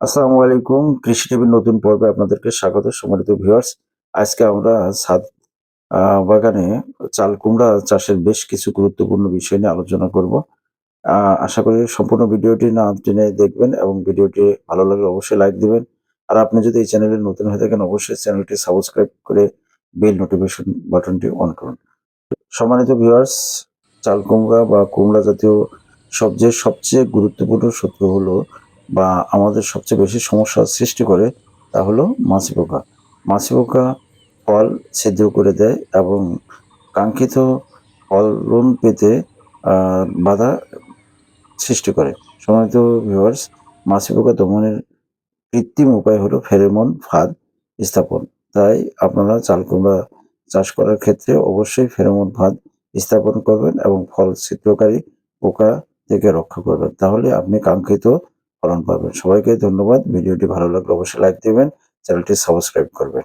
আসসালামু আলাইকুম। কৃষি টিভির নতুন পর্বে আপনাদেরকে স্বাগত সম্মানিত ভিউয়ার্স। আজকে আমরা ছাদ আ বাগানে চাল কুমড়া চাষের বেশ কিছু গুরুত্বপূর্ণ বিষয় নিয়ে আলোচনা করব। আ আশা করি সম্পূর্ণ ভিডিওটি না টেনে দেখবেন এবং ভিডিওটি ভালো লাগলে অবশ্যই লাইক দিবেন। আর আপনি যদি এই চ্যানেলে নতুন হয়ে থাকেন অবশ্যই চ্যানেলটি সাবস্ক্রাইব করে বেল নোটিফিকেশন বাটনটি অন করুন। সম্মানিত ভিউয়ার্স, চাল কুমড়া বা কুমড়া জাতীয় সবজির সবচেয়ে গুরুত্বপূর্ণ শত্রু হলো বা আমাদের সবচেয়ে বেশি সমস্যার সৃষ্টি করে তা হলো মাছি পোকা। মাছি পোকা ফল ছিদ্র করে দেয় এবং কাঙ্ক্ষিত ফলন পেতে আ বাধা সৃষ্টি করে। সম্মানিত ভিউয়ার্স, মাছি পোকা দমনের কৃত্রিম উপায় হলো ফেরোমন ফাঁদ স্থাপন। তাই আপনারা চাল কুমড়া চাষ করার ক্ষেত্রে অবশ্যই ফেরোমন ফাঁদ স্থাপন করবেন এবং ফল ছিদ্রকারী পোকা থেকে রক্ষা করবেন। তাহলে আপনি কাঙ্ক্ষিত ফলন পাবেন। সবাইকে ধন্যবাদ। ভিডিওটি ভালো লাগলে অবশ্যই লাইক দিবেন, চ্যানেলটি সাবস্ক্রাইব করবেন।